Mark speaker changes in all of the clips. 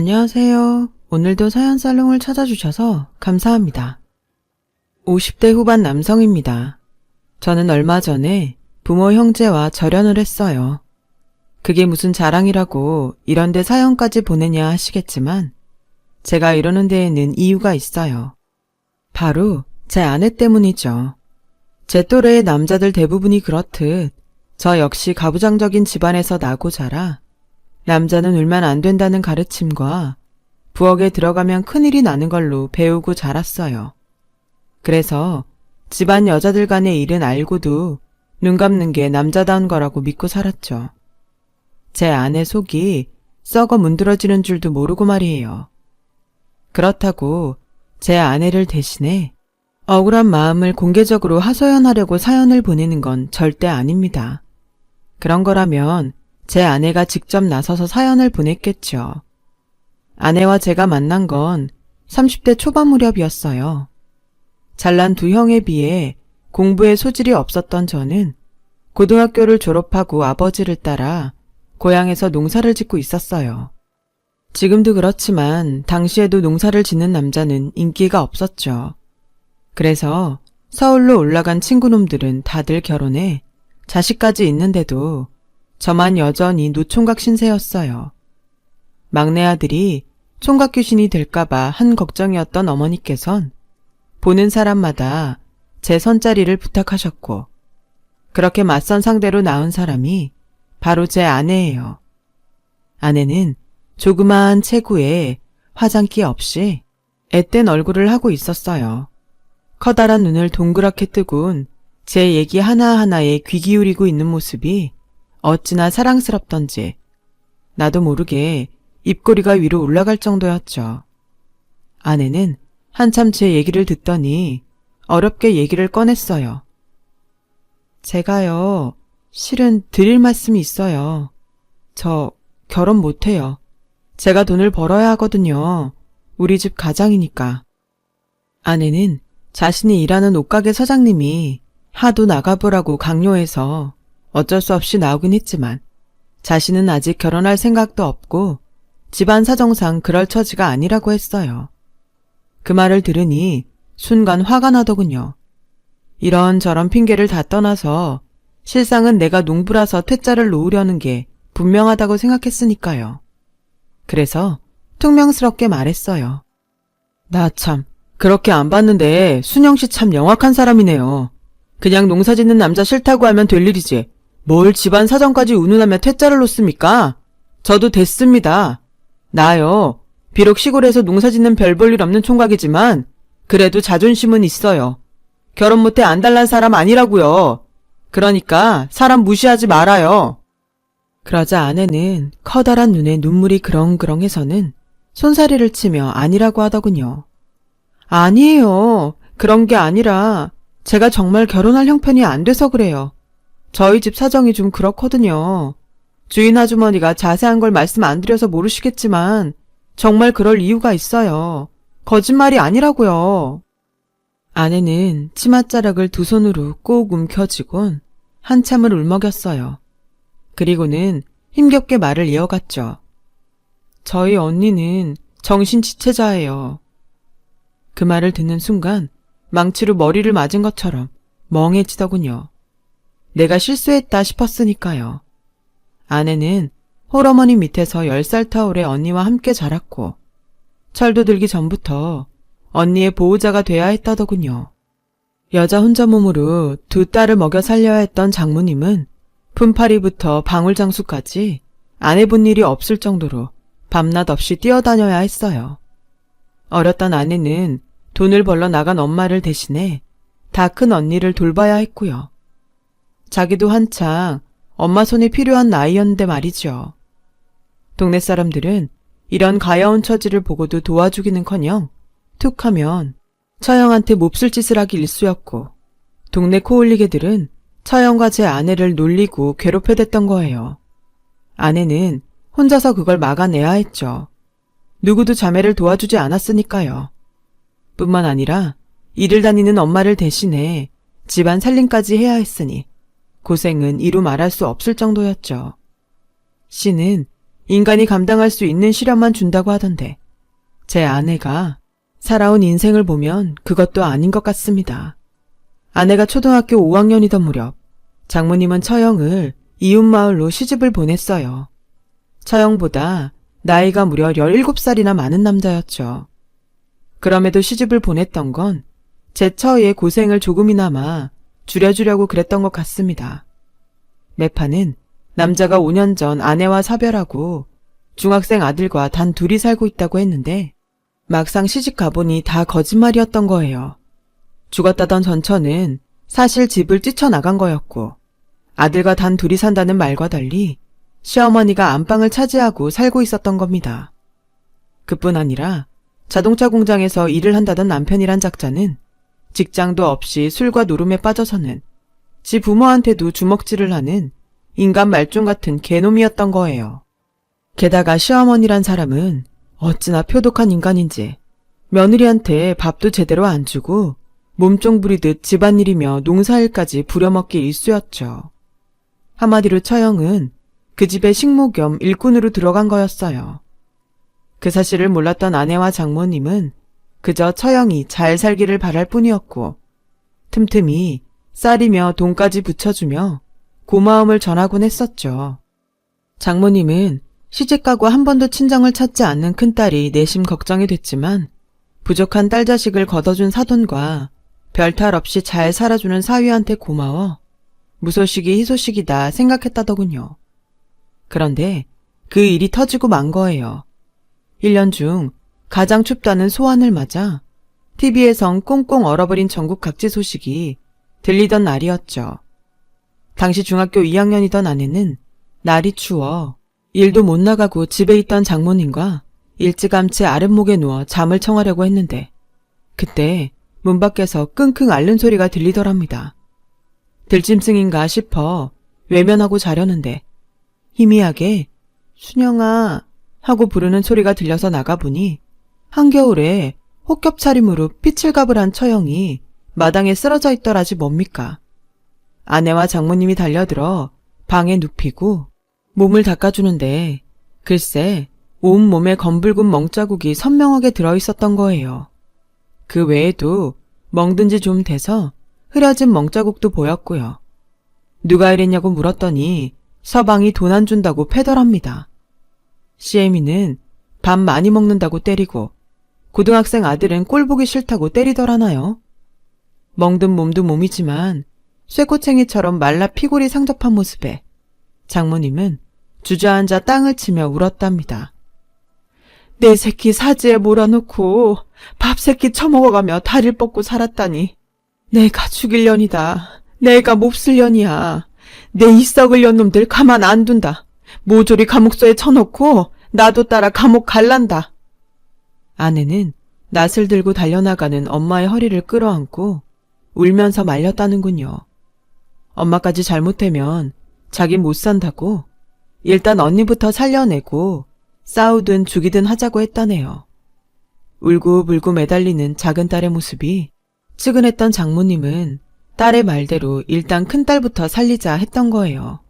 Speaker 1: 안녕하세요. 오늘도 사연 살롱을 찾아주셔서 감사합니다. 50대 후반 남성입니다. 저는 얼마 전에 부모 형제와 절연을 했어요. 그게 무슨 자랑이라고 이런데 사연까지 보내냐 하시겠지만 제가 이러는 데에는 이유가 있어요. 바로 제 아내 때문이죠. 제 또래의 남자들 대부분이 그렇듯 저 역시 가부장적인 집안에서 나고 자라 남자는 울면 안 된다는 가르침과 부엌에 들어가면 큰일이 나는 걸로 배우고 자랐어요. 그래서 집안 여자들 간의 일은 알고도 눈 감는 게 남자다운 거라고 믿고 살았죠. 제 아내 속이 썩어 문드러지는 줄도 모르고 말이에요. 그렇다고 제 아내를 대신해 억울한 마음을 공개적으로 하소연하려고 사연을 보내는 건 절대 아닙니다. 그런 거라면 제 아내가 직접 나서서 사연을 보냈겠죠. 아내와 제가 만난 건 30대 초반 무렵이었어요. 잘난 두 형에 비해 공부에 소질이 없었던 저는 고등학교를 졸업하고 아버지를 따라 고향에서 농사를 짓고 있었어요. 지금도 그렇지만 당시에도 농사를 짓는 남자는 인기가 없었죠. 그래서 서울로 올라간 친구놈들은 다들 결혼해 자식까지 있는데도 저만 여전히 노총각 신세였어요. 막내 아들이 총각 귀신이 될까봐 한 걱정이었던 어머니께선 보는 사람마다 제 선자리를 부탁하셨고 그렇게 맞선 상대로 낳은 사람이 바로 제 아내예요. 아내는 조그마한 체구에 화장기 없이 앳된 얼굴을 하고 있었어요. 커다란 눈을 동그랗게 뜨곤 제 얘기 하나하나에 귀 기울이고 있는 모습이 어찌나 사랑스럽던지 나도 모르게 입꼬리가 위로 올라갈 정도였죠. 아내는 한참 제 얘기를 듣더니 어렵게 얘기를 꺼냈어요. 제가요, 실은 드릴 말씀이 있어요. 저 결혼 못해요. 제가 돈을 벌어야 하거든요. 우리 집 가장이니까. 아내는 자신이 일하는 옷가게 사장님이 하도 나가보라고 강요해서 어쩔 수 없이 나오긴 했지만 자신은 아직 결혼할 생각도 없고 집안 사정상 그럴 처지가 아니라고 했어요. 그 말을 들으니 순간 화가 나더군요. 이런저런 핑계를 다 떠나서 실상은 내가 농부라서 퇴짜를 놓으려는 게 분명하다고 생각했으니까요. 그래서 퉁명스럽게 말했어요. 나 참 그렇게 안 봤는데 순영씨 참 영악한 사람이네요. 그냥 농사 짓는 남자 싫다고 하면 될 일이지 뭘 집안 사정까지 운운하며 퇴짜를 놓습니까? 저도 됐습니다. 나요. 비록 시골에서 농사 짓는 별 볼 일 없는 총각이지만 그래도 자존심은 있어요. 결혼 못해 안달난 사람 아니라고요. 그러니까 사람 무시하지 말아요. 그러자 아내는 커다란 눈에 눈물이 그렁그렁해서는 손사래를 치며 아니라고 하더군요. 아니에요. 그런 게 아니라 제가 정말 결혼할 형편이 안 돼서 그래요. 저희 집 사정이 좀 그렇거든요. 주인 아주머니가 자세한 걸 말씀 안 드려서 모르시겠지만 정말 그럴 이유가 있어요. 거짓말이 아니라고요. 아내는 치맛자락을 두 손으로 꼭 움켜쥐곤 한참을 울먹였어요. 그리고는 힘겹게 말을 이어갔죠. 저희 언니는 정신지체자예요. 그 말을 듣는 순간 망치로 머리를 맞은 것처럼 멍해지더군요. 내가 실수했다 싶었으니까요. 아내는 홀어머니 밑에서 10살 터울의 언니와 함께 자랐고 철도 들기 전부터 언니의 보호자가 돼야 했다더군요. 여자 혼자 몸으로 두 딸을 먹여 살려야 했던 장모님은 품팔이부터 방울장수까지 안 해본 일이 없을 정도로 밤낮 없이 뛰어다녀야 했어요. 어렸던 아내는 돈을 벌러 나간 엄마를 대신해 다 큰 언니를 돌봐야 했고요. 자기도 한창 엄마 손이 필요한 나이였는데 말이죠. 동네 사람들은 이런 가여운 처지를 보고도 도와주기는커녕 툭 하면 처형한테 몹쓸 짓을 하기 일쑤였고 동네 코올리개들은 처형과 제 아내를 놀리고 괴롭혀댔던 거예요. 아내는 혼자서 그걸 막아내야 했죠. 누구도 자매를 도와주지 않았으니까요. 뿐만 아니라 일을 다니는 엄마를 대신해 집안 살림까지 해야 했으니 고생은 이루 말할 수 없을 정도였죠. 씨는 인간이 감당할 수 있는 시련만 준다고 하던데 제 아내가 살아온 인생을 보면 그것도 아닌 것 같습니다. 아내가 초등학교 5학년이던 무렵 장모님은 처형을 이웃마을로 시집을 보냈어요. 처형보다 나이가 무려 17살이나 많은 남자였죠. 그럼에도 시집을 보냈던 건 제 처의 고생을 조금이나마 줄여주려고 그랬던 것 같습니다. 매파는 남자가 5년 전 아내와 사별하고 중학생 아들과 단 둘이 살고 있다고 했는데 막상 시집 가보니 다 거짓말이었던 거예요. 죽었다던 전처는 사실 집을 뛰쳐나간 거였고 아들과 단 둘이 산다는 말과 달리 시어머니가 안방을 차지하고 살고 있었던 겁니다. 그뿐 아니라 자동차 공장에서 일을 한다던 남편이란 작자는 직장도 없이 술과 노름에 빠져서는 지 부모한테도 주먹질을 하는 인간 말종 같은 개놈이었던 거예요. 게다가 시어머니란 사람은 어찌나 표독한 인간인지 며느리한테 밥도 제대로 안 주고 몸종 부리듯 집안일이며 농사일까지 부려먹기 일쑤였죠. 한마디로 처형은 그 집의 식모 겸 일꾼으로 들어간 거였어요. 그 사실을 몰랐던 아내와 장모님은 그저 처형이 잘 살기를 바랄 뿐이었고 틈틈이 쌀이며 돈까지 붙여주며 고마움을 전하곤 했었죠. 장모님은 시집가고 한 번도 친정을 찾지 않는 큰딸이 내심 걱정이 됐지만 부족한 딸 자식을 걷어준 사돈과 별탈 없이 잘 살아주는 사위한테 고마워 무소식이 희소식이다 생각했다더군요. 그런데 그 일이 터지고 만 거예요. 1년 중 가장 춥다는 소환을 맞아 TV에선 꽁꽁 얼어버린 전국 각지 소식이 들리던 날이었죠. 당시 중학교 2학년이던 아내는 날이 추워 일도 못 나가고 집에 있던 장모님과 일찌감치 아랫목에 누워 잠을 청하려고 했는데 그때 문 밖에서 끙끙 앓는 소리가 들리더랍니다. 들짐승인가 싶어 외면하고 자려는데 희미하게 순영아 하고 부르는 소리가 들려서 나가보니 한겨울에 혹겹 차림으로 피칠갑을 한 처형이 마당에 쓰러져 있더라지 뭡니까. 아내와 장모님이 달려들어 방에 눕히고 몸을 닦아주는데 글쎄 온몸에 검붉은 멍자국이 선명하게 들어있었던 거예요. 그 외에도 멍든 지 좀 돼서 흐려진 멍자국도 보였고요. 누가 이랬냐고 물었더니 서방이 돈 안 준다고 패더랍니다. 시애미는 밥 많이 먹는다고 때리고 고등학생 아들은 꼴 보기 싫다고 때리더라나요. 멍든 몸도 몸이지만 쇠꼬챙이처럼 말라 피골이 상접한 모습에 장모님은 주저앉아 땅을 치며 울었답니다. 내 새끼 사지에 몰아놓고 밥 새끼 처먹어가며 다리를 뻗고 살았다니 내가 죽일년이다. 내가 몹쓸년이야. 내 이 썩을 년놈들 가만 안 둔다. 모조리 감옥소에 쳐놓고 나도 따라 감옥 갈란다. 아내는 낫을 들고 달려나가는 엄마의 허리를 끌어안고 울면서 말렸다는군요. 엄마까지 잘못되면 자기 못 산다고 일단 언니부터 살려내고 싸우든 죽이든 하자고 했다네요. 울고불고 매달리는 작은 딸의 모습이 측은했던 장모님은 딸의 말대로 일단 큰딸부터 살리자 했던 거예요.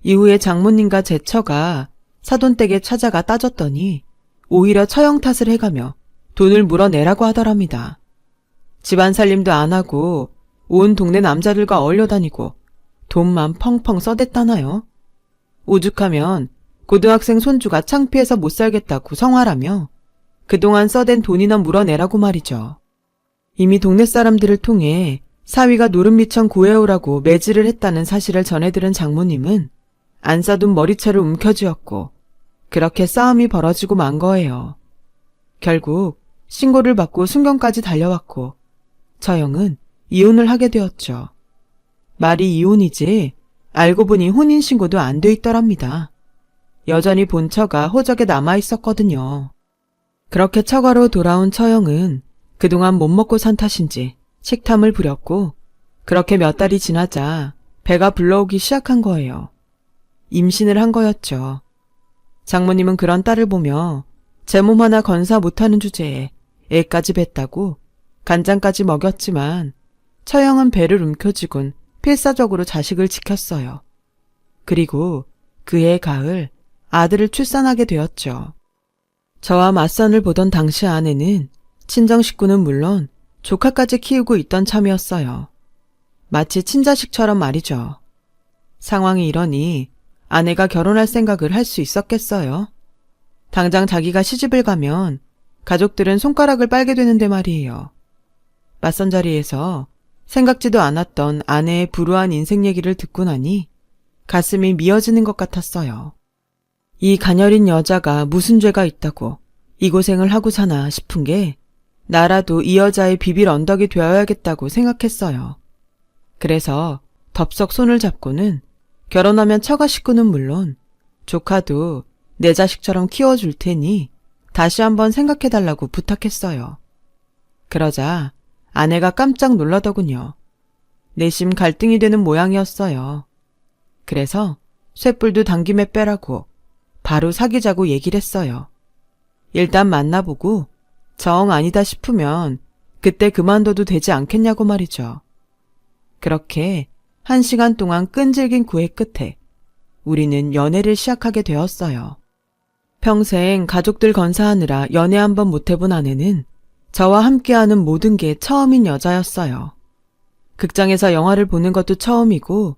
Speaker 1: 이후에 장모님과 제 처가 사돈댁에 찾아가 따졌더니 오히려 처형 탓을 해가며 돈을 물어내라고 하더랍니다. 집안 살림도 안 하고 온 동네 남자들과 어울려 다니고 돈만 펑펑 써댔다나요? 오죽하면 고등학생 손주가 창피해서 못 살겠다고 성화라며 그동안 써댄 돈이나 물어내라고 말이죠. 이미 동네 사람들을 통해 사위가 노름미천 구해오라고 매질을 했다는 사실을 전해들은 장모님은 안 싸둔 머리채를 움켜쥐었고 그렇게 싸움이 벌어지고 만 거예요. 결국 신고를 받고 순경까지 달려왔고 처형은 이혼을 하게 되었죠. 말이 이혼이지 알고 보니 혼인신고도 안 돼 있더랍니다. 여전히 본처가 호적에 남아있었거든요. 그렇게 처가로 돌아온 처형은 그동안 못 먹고 산 탓인지 식탐을 부렸고 그렇게 몇 달이 지나자 배가 불러오기 시작한 거예요. 임신을 한 거였죠. 장모님은 그런 딸을 보며 제 몸 하나 건사 못하는 주제에 애까지 뱉다고 간장까지 먹였지만 처형은 배를 움켜쥐곤 필사적으로 자식을 지켰어요. 그리고 그해 가을 아들을 출산하게 되었죠. 저와 맞선을 보던 당시 아내는 친정 식구는 물론 조카까지 키우고 있던 참이었어요. 마치 친자식처럼 말이죠. 상황이 이러니 아내가 결혼할 생각을 할 수 있었겠어요? 당장 자기가 시집을 가면 가족들은 손가락을 빨게 되는데 말이에요. 맞선 자리에서 생각지도 않았던 아내의 불우한 인생 얘기를 듣고 나니 가슴이 미어지는 것 같았어요. 이 가녀린 여자가 무슨 죄가 있다고 이 고생을 하고 사나 싶은 게 나라도 이 여자의 비빌 언덕이 되어야겠다고 생각했어요. 그래서 덥석 손을 잡고는 결혼하면 처가 식구는 물론 조카도 내 자식처럼 키워줄 테니 다시 한번 생각해달라고 부탁했어요. 그러자 아내가 깜짝 놀라더군요. 내심 갈등이 되는 모양이었어요. 그래서 쇳불도 당김에 빼라고 바로 사귀자고 얘기를 했어요. 일단 만나보고 정 아니다 싶으면 그때 그만둬도 되지 않겠냐고 말이죠. 그렇게 1시간 동안 끈질긴 구애 끝에 우리는 연애를 시작하게 되었어요. 평생 가족들 건사하느라 연애 한번 못 해본 아내는 저와 함께하는 모든 게 처음인 여자였어요. 극장에서 영화를 보는 것도 처음이고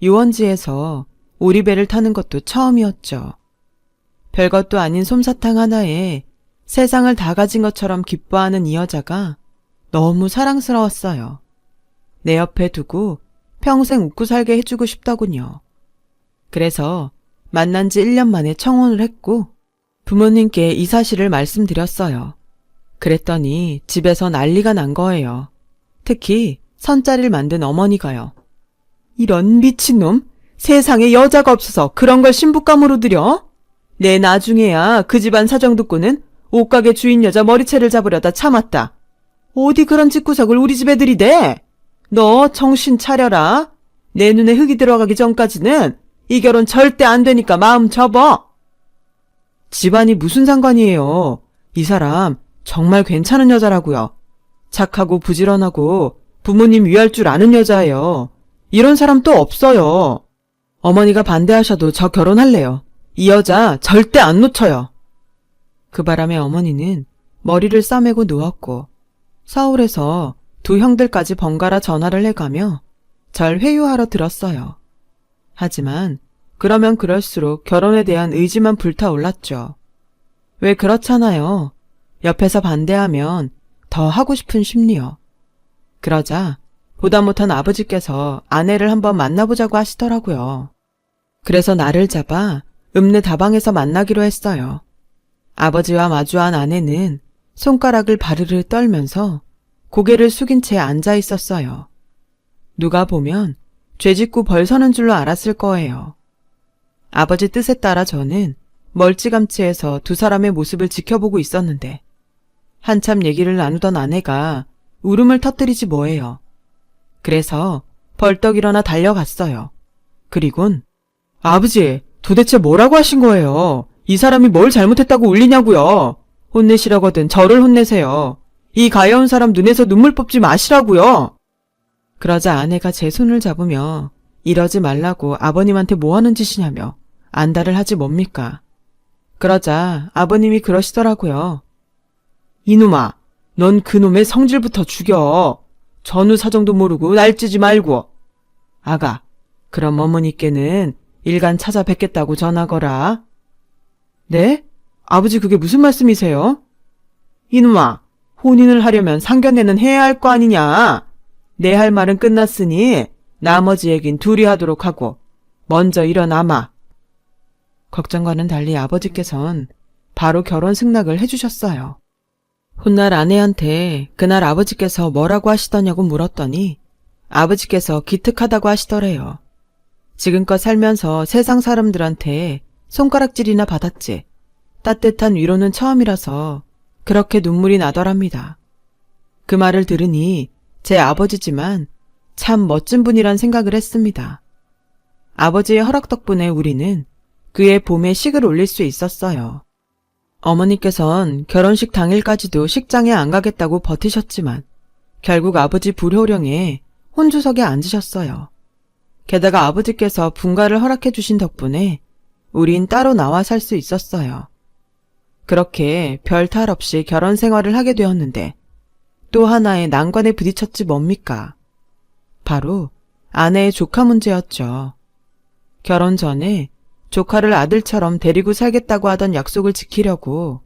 Speaker 1: 유원지에서 오리배를 타는 것도 처음이었죠. 별것도 아닌 솜사탕 하나에 세상을 다 가진 것처럼 기뻐하는 이 여자가 너무 사랑스러웠어요. 내 옆에 두고 평생 웃고 살게 해주고 싶더군요. 그래서 만난 지 1년 만에 청혼을 했고 부모님께 이 사실을 말씀드렸어요. 그랬더니 집에서 난리가 난 거예요. 특히 선자리를 만든 어머니가요. 이런 미친놈! 세상에 여자가 없어서 그런 걸 신부감으로 들여? 내 나중에야 그 집안 사정 듣고는 옷가게 주인 여자 머리채를 잡으려다 참았다. 어디 그런 집구석을 우리 집에 들이대? 너 정신 차려라. 내 눈에 흙이 들어가기 전까지는 이 결혼 절대 안 되니까 마음 접어. 집안이 무슨 상관이에요. 이 사람 정말 괜찮은 여자라고요. 착하고 부지런하고 부모님 위할 줄 아는 여자예요. 이런 사람 또 없어요. 어머니가 반대하셔도 저 결혼할래요. 이 여자 절대 안 놓쳐요. 그 바람에 어머니는 머리를 싸매고 누웠고 서울에서 두 형들까지 번갈아 전화를 해가며 절 회유하러 들었어요. 하지만 그러면 그럴수록 결혼에 대한 의지만 불타올랐죠. 왜 그렇잖아요. 옆에서 반대하면 더 하고 싶은 심리요. 그러자 보다 못한 아버지께서 아내를 한번 만나보자고 하시더라고요. 그래서 나를 잡아 읍내 다방에서 만나기로 했어요. 아버지와 마주한 아내는 손가락을 바르르 떨면서 고개를 숙인 채 앉아 있었어요. 누가 보면 죄짓고 벌 서는 줄로 알았을 거예요. 아버지 뜻에 따라 저는 멀찌감치해서 두 사람의 모습을 지켜보고 있었는데 한참 얘기를 나누던 아내가 울음을 터뜨리지 뭐예요. 그래서 벌떡 일어나 달려갔어요. 그리곤 아버지, 도대체 뭐라고 하신 거예요? 이 사람이 뭘 잘못했다고 울리냐고요? 혼내시려거든 저를 혼내세요. 이 가여운 사람 눈에서 눈물 뽑지 마시라고요. 그러자 아내가 제 손을 잡으며 이러지 말라고 아버님한테 뭐 하는 짓이냐며 안달을 하지 뭡니까? 그러자 아버님이 그러시더라고요. 이놈아, 넌 그놈의 성질부터 죽여. 전후 사정도 모르고 날뛰지 말고. 아가, 그럼 어머니께는 일간 찾아뵙겠다고 전하거라. 네? 아버지 그게 무슨 말씀이세요? 이놈아, 혼인을 하려면 상견례는 해야 할 거 아니냐. 내 할 말은 끝났으니 나머지 얘긴 둘이 하도록 하고 먼저 일어나마. 걱정과는 달리 아버지께선 바로 결혼 승낙을 해주셨어요. 훗날 아내한테 그날 아버지께서 뭐라고 하시더냐고 물었더니 아버지께서 기특하다고 하시더래요. 지금껏 살면서 세상 사람들한테 손가락질이나 받았지 따뜻한 위로는 처음이라서 그렇게 눈물이 나더랍니다. 그 말을 들으니 제 아버지지만 참 멋진 분이란 생각을 했습니다. 아버지의 허락 덕분에 우리는 그의 봄에 식을 올릴 수 있었어요. 어머니께선 결혼식 당일까지도 식장에 안 가겠다고 버티셨지만 결국 아버지 불효령에 혼주석에 앉으셨어요. 게다가 아버지께서 분가를 허락해 주신 덕분에 우린 따로 나와 살 수 있었어요. 그렇게 별 탈 없이 결혼 생활을 하게 되었는데 또 하나의 난관에 부딪혔지 뭡니까? 바로 아내의 조카 문제였죠. 결혼 전에 조카를 아들처럼 데리고 살겠다고 하던 약속을 지키려고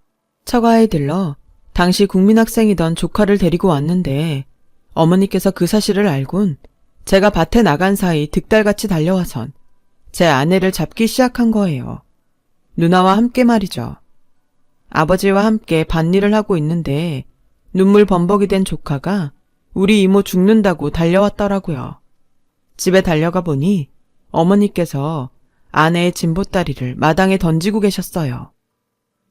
Speaker 1: 처가에 들러 당시 국민학생이던 조카를 데리고 왔는데 어머니께서 그 사실을 알곤 제가 밭에 나간 사이 득달같이 달려와선 제 아내를 잡기 시작한 거예요. 누나와 함께 말이죠. 아버지와 함께 밭일을 하고 있는데 눈물 범벅이 된 조카가 우리 이모 죽는다고 달려왔더라고요. 집에 달려가 보니 어머니께서 아내의 진보다리를 마당에 던지고 계셨어요.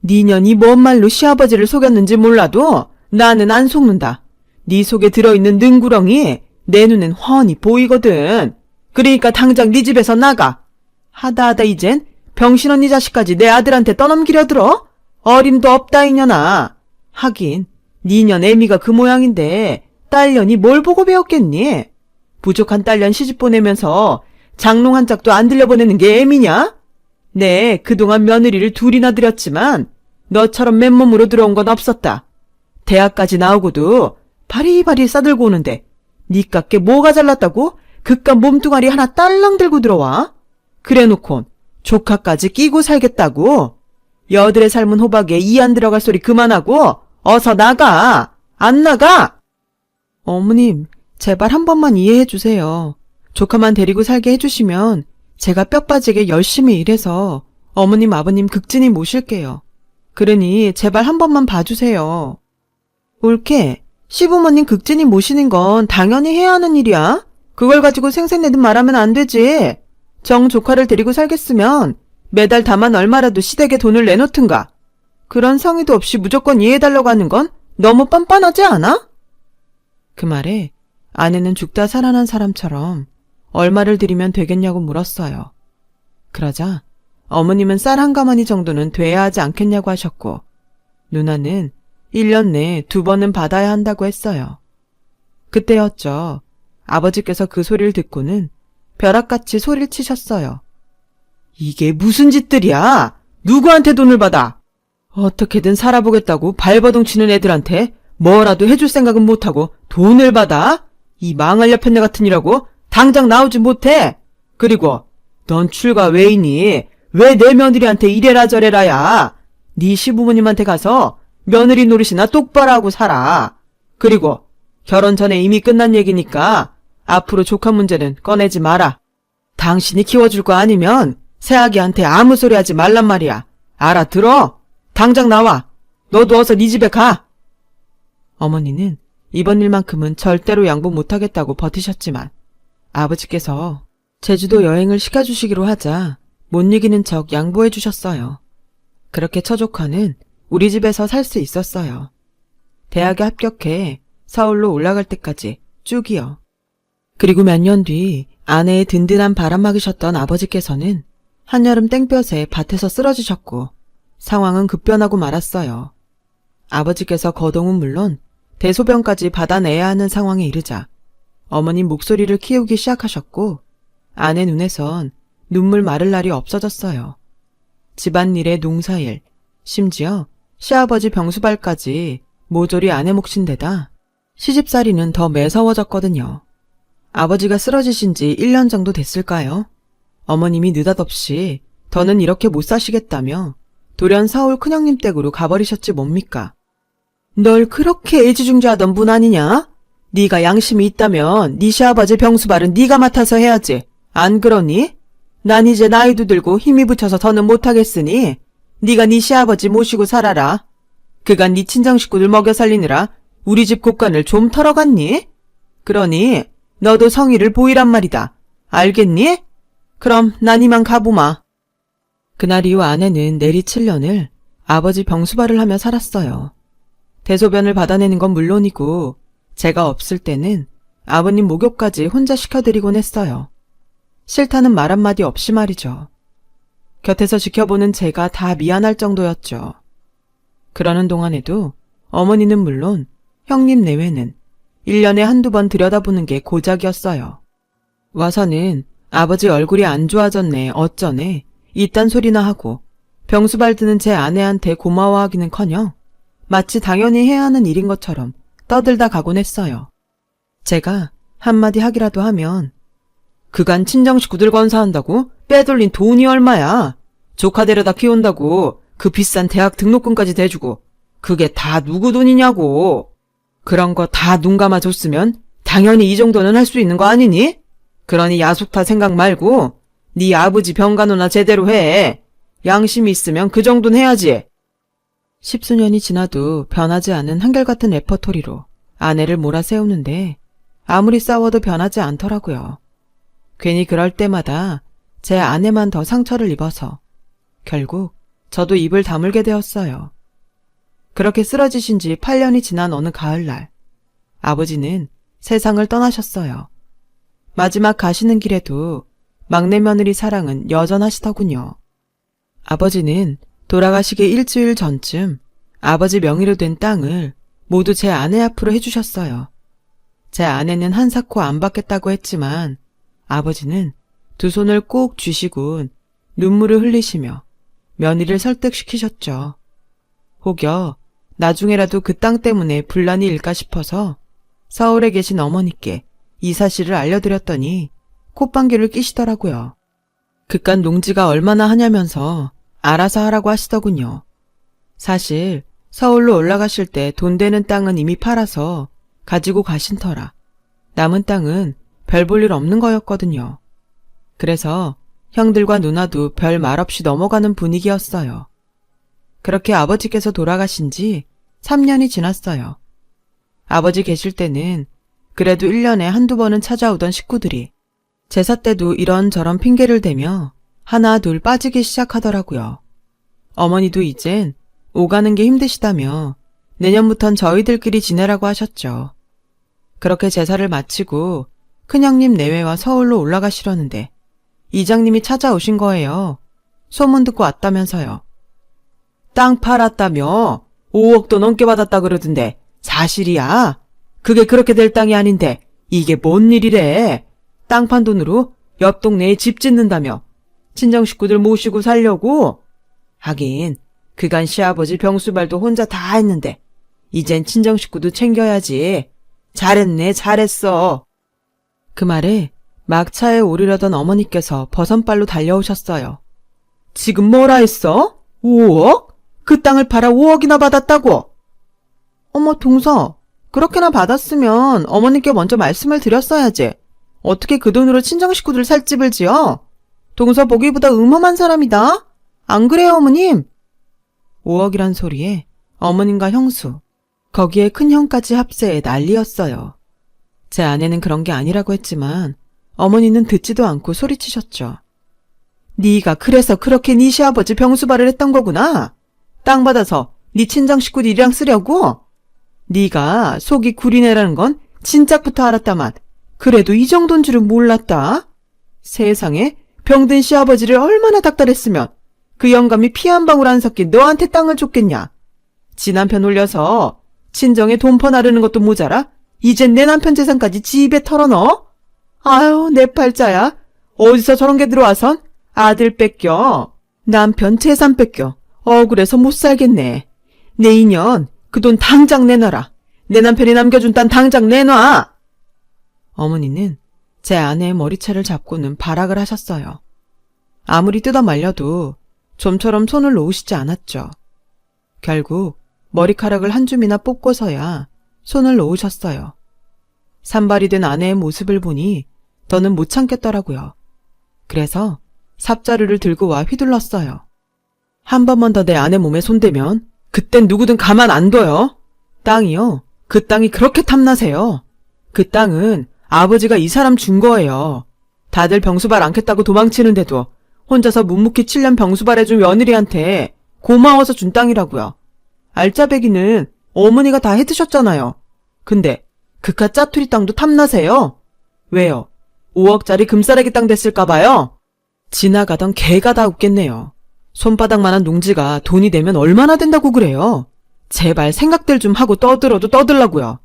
Speaker 1: 니년이 뭔 말로 시아버지를 속였는지 몰라도 나는 안 속는다. 네 속에 들어있는 능구렁이 내 눈엔 훤히 보이거든. 그러니까 당장 네 집에서 나가. 하다 이젠 병신 언니 자식까지 내 아들한테 떠넘기려 들어? 어림도 없다 이년아. 하긴 니년 애미가 그 모양인데 딸년이 뭘 보고 배웠겠니? 부족한 딸년 시집 보내면서 장롱 한 짝도 안 들려보내는 게 애미냐? 네, 그동안 며느리를 둘이나 들였지만 너처럼 맨몸으로 들어온 건 없었다. 대학까지 나오고도 바리바리 싸들고 오는데 니깎게 뭐가 잘났다고 그깟 몸뚱아리 하나 딸랑 들고 들어와? 그래놓곤 조카까지 끼고 살겠다고? 여들의 삶은 호박에 이 안 들어갈 소리 그만하고 어서 나가! 안 나가! 어머님, 제발 한 번만 이해해 주세요. 조카만 데리고 살게 해주시면 제가 뼈 빠지게 열심히 일해서 어머님 아버님 극진히 모실게요. 그러니 제발 한 번만 봐주세요. 옳게 시부모님 극진히 모시는 건 당연히 해야 하는 일이야. 그걸 가지고 생색내듯 말하면 안 되지. 정 조카를 데리고 살겠으면 매달 다만 얼마라도 시댁에 돈을 내놓든가. 그런 성의도 없이 무조건 이해해달라고 하는 건 너무 뻔뻔하지 않아? 그 말에 아내는 죽다 살아난 사람처럼 얼마를 드리면 되겠냐고 물었어요. 그러자 어머님은 쌀 한 가마니 정도는 돼야 하지 않겠냐고 하셨고 누나는 1년 내에 2번은 받아야 한다고 했어요. 그때였죠. 아버지께서 그 소리를 듣고는 벼락같이 소리를 치셨어요. 이게 무슨 짓들이야? 누구한테 돈을 받아? 어떻게든 살아보겠다고 발버둥 치는 애들한테 뭐라도 해줄 생각은 못하고 돈을 받아? 이 망할 여편네 같으니라고 당장 나오지 못해. 그리고 넌 출가 왜이니? 왜 내 며느리한테 이래라 저래라야? 네 시부모님한테 가서 며느리 노릇이나 똑바로 하고 살아. 그리고 결혼 전에 이미 끝난 얘기니까 앞으로 조카 문제는 꺼내지 마라. 당신이 키워줄 거 아니면 새아기한테 아무 소리 하지 말란 말이야. 알아들어? 당장 나와. 너도 어서 네 집에 가. 어머니는 이번 일만큼은 절대로 양보 못하겠다고 버티셨지만 아버지께서 제주도 여행을 시켜주시기로 하자 못 이기는 척 양보해 주셨어요. 그렇게 처조카는 우리 집에서 살 수 있었어요. 대학에 합격해 서울로 올라갈 때까지 쭉이요. 그리고 몇 년 뒤 아내의 든든한 바람막이셨던 아버지께서는 한여름 땡볕에 밭에서 쓰러지셨고 상황은 급변하고 말았어요. 아버지께서 거동은 물론 대소변까지 받아내야 하는 상황에 이르자 어머님 목소리를 키우기 시작하셨고 아내 눈에선 눈물 마를 날이 없어졌어요. 집안일에 농사일, 심지어 시아버지 병수발까지 모조리 아내 몫인 데다 시집살이는 더 매서워졌거든요. 아버지가 쓰러지신 지 1년 정도 됐을까요? 어머님이 느닷없이 더는 이렇게 못 사시겠다며 돌연 서울 큰형님 댁으로 가버리셨지 뭡니까? 널 그렇게 애지중지하던 분 아니냐? 네가 양심이 있다면 네 시아버지 병수발은 네가 맡아서 해야지. 안 그러니? 난 이제 나이도 들고 힘이 붙여서 더는 못하겠으니 네가 네 시아버지 모시고 살아라. 그간 네 친정 식구들 먹여 살리느라 우리 집 곳간을 좀 털어갔니? 그러니 너도 성의를 보이란 말이다. 알겠니? 그럼 난 이만 가보마. 그날 이후 아내는 내리 7년을 아버지 병수발을 하며 살았어요. 대소변을 받아내는 건 물론이고 제가 없을 때는 아버님 목욕까지 혼자 시켜드리곤 했어요. 싫다는 말 한마디 없이 말이죠. 곁에서 지켜보는 제가 다 미안할 정도였죠. 그러는 동안에도 어머니는 물론 형님 내외는 1년에 한두 번 들여다보는 게 고작이었어요. 와서는 아버지 얼굴이 안 좋아졌네 어쩌네 이딴 소리나 하고 병수발 드는 제 아내한테 고마워하기는커녕 마치 당연히 해야 하는 일인 것처럼 떠들다 가곤 했어요. 제가 한마디 하기라도 하면 그간 친정 식구들 건사한다고 빼돌린 돈이 얼마야. 조카 데려다 키운다고 그 비싼 대학 등록금까지 대주고 그게 다 누구 돈이냐고. 그런 거 다 눈 감아줬으면 당연히 이 정도는 할 수 있는 거 아니니? 그러니 야속타 생각 말고 네 아버지 병간호나 제대로 해. 양심이 있으면 그 정도는 해야지. 10수년이 지나도 변하지 않은 한결같은 레퍼토리로 아내를 몰아세우는데 아무리 싸워도 변하지 않더라고요. 괜히 그럴 때마다 제 아내만 더 상처를 입어서 결국 저도 입을 다물게 되었어요. 그렇게 쓰러지신 지 8년이 지난 어느 가을날 아버지는 세상을 떠나셨어요. 마지막 가시는 길에도 막내 며느리 사랑은 여전하시더군요. 아버지는 돌아가시기 일주일 전쯤 아버지 명의로 된 땅을 모두 제 아내 앞으로 해주셨어요. 제 아내는 한사코 안 받겠다고 했지만 아버지는 두 손을 꼭 쥐시곤 눈물을 흘리시며 며느리를 설득시키셨죠. 혹여 나중에라도 그 땅 때문에 분란이 일까 싶어서 서울에 계신 어머니께 이 사실을 알려드렸더니 콧방귀를 끼시더라고요. 그깟 농지가 얼마나 하냐면서 알아서 하라고 하시더군요. 사실 서울로 올라가실 때 돈 되는 땅은 이미 팔아서 가지고 가신 터라 남은 땅은 별 볼 일 없는 거였거든요. 그래서 형들과 누나도 별 말 없이 넘어가는 분위기였어요. 그렇게 아버지께서 돌아가신 지 3년이 지났어요. 아버지 계실 때는 그래도 1년에 한두 번은 찾아오던 식구들이 제사 때도 이런저런 핑계를 대며 하나 둘 빠지기 시작하더라고요. 어머니도 이젠 오가는 게 힘드시다며 내년부턴 저희들끼리 지내라고 하셨죠. 그렇게 제사를 마치고 큰형님 내외와 서울로 올라가시려는데 이장님이 찾아오신 거예요. 소문 듣고 왔다면서요. 땅 팔았다며 5억도 넘게 받았다 그러던데 사실이야? 그게 그렇게 될 땅이 아닌데 이게 뭔 일이래? 땅 판 돈으로 옆 동네에 집 짓는다며 친정 식구들 모시고 살려고? 하긴 그간 시아버지 병수발도 혼자 다 했는데 이젠 친정 식구도 챙겨야지. 잘했네, 잘했어. 그 말에 막 차에 오르려던 어머니께서 버선발로 달려오셨어요. 지금 뭐라 했어? 5억? 그 땅을 팔아 5억이나 받았다고? 어머 동서, 그렇게나 받았으면 어머님께 먼저 말씀을 드렸어야지. 어떻게 그 돈으로 친정 식구들 살 집을 지어? 동서 보기보다 음험한 사람이다. 안 그래요 어머님? 5억이란 소리에 어머님과 형수, 거기에 큰형까지 합세해 난리였어요. 제 아내는 그런 게 아니라고 했지만 어머니는 듣지도 않고 소리치셨죠. 네가 그래서 그렇게 네 시아버지 병수발을 했던 거구나. 땅 받아서 네 친정 식구들이랑 쓰려고? 네가 속이 구리네라는 건 진작부터 알았다만 그래도 이 정도인 줄은 몰랐다. 세상에 병든 시아버지를 얼마나 닥달했으면 그 영감이 피 한 방울 안 섞인 너한테 땅을 줬겠냐. 지 남편 올려서 친정에 돈 퍼나르는 것도 모자라 이젠 내 남편 재산까지 집에 털어넣어? 아유 내 팔자야. 어디서 저런 게 들어와선 아들 뺏겨 남편 재산 뺏겨 억울해서 못 살겠네. 내 인연 그 돈 당장 내놔라. 내 남편이 남겨준 땅 당장 내놔. 어머니는 제 아내의 머리채를 잡고는 발악을 하셨어요. 아무리 뜯어 말려도 좀처럼 손을 놓으시지 않았죠. 결국 머리카락을 한 줌이나 뽑고서야 손을 놓으셨어요. 산발이 된 아내의 모습을 보니 더는 못 참겠더라고요. 그래서 삽자루를 들고 와 휘둘렀어요. 한 번만 더 내 아내 몸에 손대면 그땐 누구든 가만 안 둬요. 땅이요. 그 땅이 그렇게 탐나세요. 그 땅은 아버지가 이 사람 준 거예요. 다들 병수발 않겠다고 도망치는데도 혼자서 묵묵히 7년 병수발 해준 며느리한테 고마워서 준 땅이라고요. 알짜배기는 어머니가 다 해드셨잖아요. 근데 그깟 짜투리 땅도 탐나세요? 왜요? 5억짜리 금싸라기 땅 됐을까 봐요? 지나가던 개가 다 웃겠네요. 손바닥만한 농지가 돈이 되면 얼마나 된다고 그래요? 제발 생각들 좀 하고 떠들어도 떠들라고요.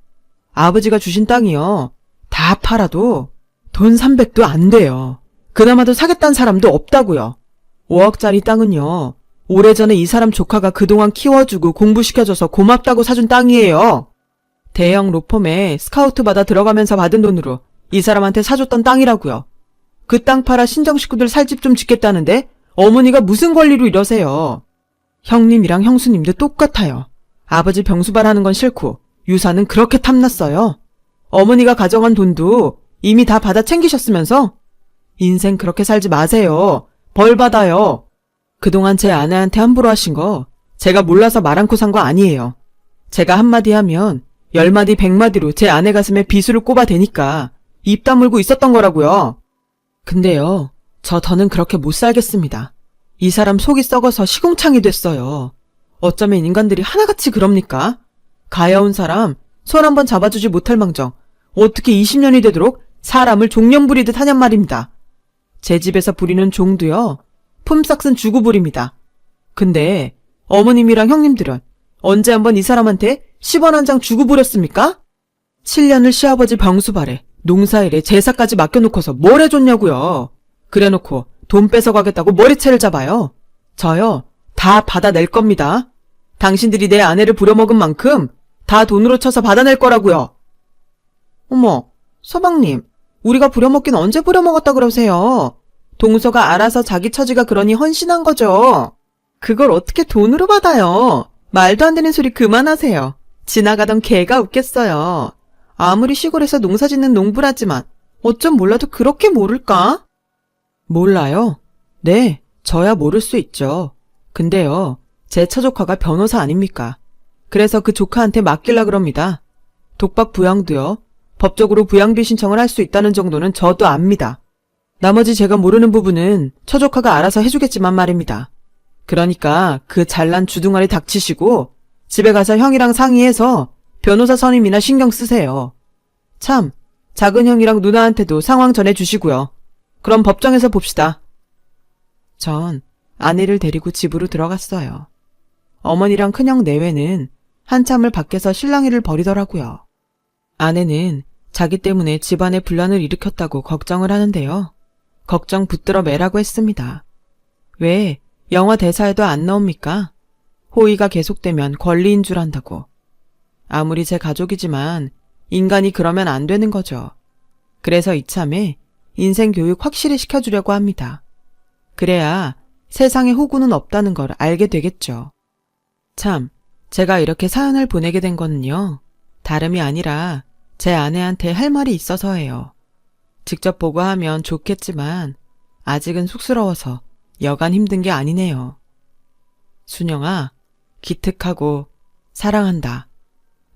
Speaker 1: 아버지가 주신 땅이요. 다 팔아도 돈 300도 안 돼요. 그나마도 사겠다는 사람도 없다고요. 5억짜리 땅은요, 오래전에 이 사람 조카가 그동안 키워주고 공부시켜줘서 고맙다고 사준 땅이에요. 대형 로펌에 스카우트 받아 들어가면서 받은 돈으로 이 사람한테 사줬던 땅이라고요. 그 땅 팔아 신정 식구들 살 집 좀 짓겠다는데 어머니가 무슨 권리로 이러세요. 형님이랑 형수님도 똑같아요. 아버지 병수발하는 건 싫고 유산은 그렇게 탐났어요. 어머니가 가져간 돈도 이미 다 받아 챙기셨으면서 인생 그렇게 살지 마세요. 벌 받아요. 그동안 제 아내한테 함부로 하신 거 제가 몰라서 말 않고 산 거 아니에요. 제가 한마디 하면 10마디 100마디로 제 아내 가슴에 비수를 꼽아대니까 입 다물고 있었던 거라고요. 근데요, 저 더는 그렇게 못 살겠습니다. 이 사람 속이 썩어서 시궁창이 됐어요. 어쩌면 인간들이 하나같이 그럽니까? 가여운 사람 손 한번 잡아주지 못할 망정 어떻게 20년이 되도록 사람을 종년 부리듯 하냔 말입니다. 제 집에서 부리는 종도요, 품삯은 주고 부립니다. 근데 어머님이랑 형님들은 언제 한번 이 사람한테 10원 한 장 주고 부렸습니까? 7년을 시아버지 병수발에 농사일에 제사까지 맡겨놓고서 뭘 해줬냐고요. 그래놓고 돈 뺏어가겠다고 머리채를 잡아요. 저요, 다 받아낼 겁니다. 당신들이 내 아내를 부려먹은 만큼 다 돈으로 쳐서 받아낼 거라고요. 어머, 서방님, 우리가 부려먹긴 언제 부려먹었다 그러세요? 동서가 알아서 자기 처지가 그러니 헌신한 거죠. 그걸 어떻게 돈으로 받아요? 말도 안 되는 소리 그만하세요. 지나가던 개가 웃겠어요. 아무리 시골에서 농사짓는 농부라지만 어쩜 몰라도 그렇게 모를까? 몰라요? 네, 저야 모를 수 있죠. 근데요, 제 처조카가 변호사 아닙니까? 그래서 그 조카한테 맡길라 그럽니다. 독박 부양도요, 법적으로 부양비 신청을 할 수 있다는 정도는 저도 압니다. 나머지 제가 모르는 부분은 처조카가 알아서 해주겠지만 말입니다. 그러니까 그 잘난 주둥아리 닥치시고 집에 가서 형이랑 상의해서 변호사 선임이나 신경 쓰세요. 참, 작은 형이랑 누나한테도 상황 전해주시고요. 그럼 법정에서 봅시다. 전 아내를 데리고 집으로 들어갔어요. 어머니랑 큰형 내외는 한참을 밖에서 실랑이를 벌이더라고요. 아내는 자기 때문에 집안에 분란을 일으켰다고 걱정을 하는데요. 걱정 붙들어 매라고 했습니다. 왜 영화 대사에도 안 나옵니까? 호의가 계속되면 권리인 줄 안다고. 아무리 제 가족이지만 인간이 그러면 안 되는 거죠. 그래서 이참에 인생 교육 확실히 시켜주려고 합니다. 그래야 세상에 호구는 없다는 걸 알게 되겠죠. 참, 제가 이렇게 사연을 보내게 된 거는요, 다름이 아니라 제 아내한테 할 말이 있어서예요. 직접 보고 하면 좋겠지만 아직은 쑥스러워서 여간 힘든 게 아니네요. 순영아, 기특하고 사랑한다.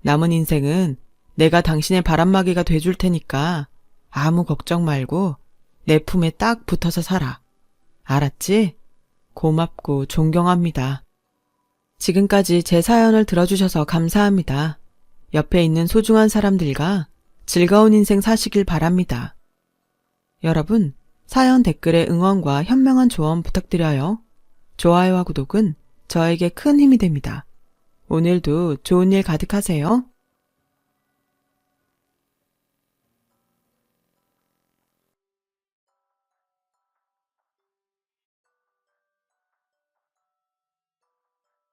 Speaker 1: 남은 인생은 내가 당신의 바람막이가 돼줄 테니까 아무 걱정 말고 내 품에 딱 붙어서 살아. 알았지? 고맙고 존경합니다. 지금까지 제 사연을 들어주셔서 감사합니다. 옆에 있는 소중한 사람들과 즐거운 인생 사시길 바랍니다. 여러분, 사연 댓글에 응원과 현명한 조언 부탁드려요. 좋아요와 구독은 저에게 큰 힘이 됩니다. 오늘도 좋은 일 가득하세요.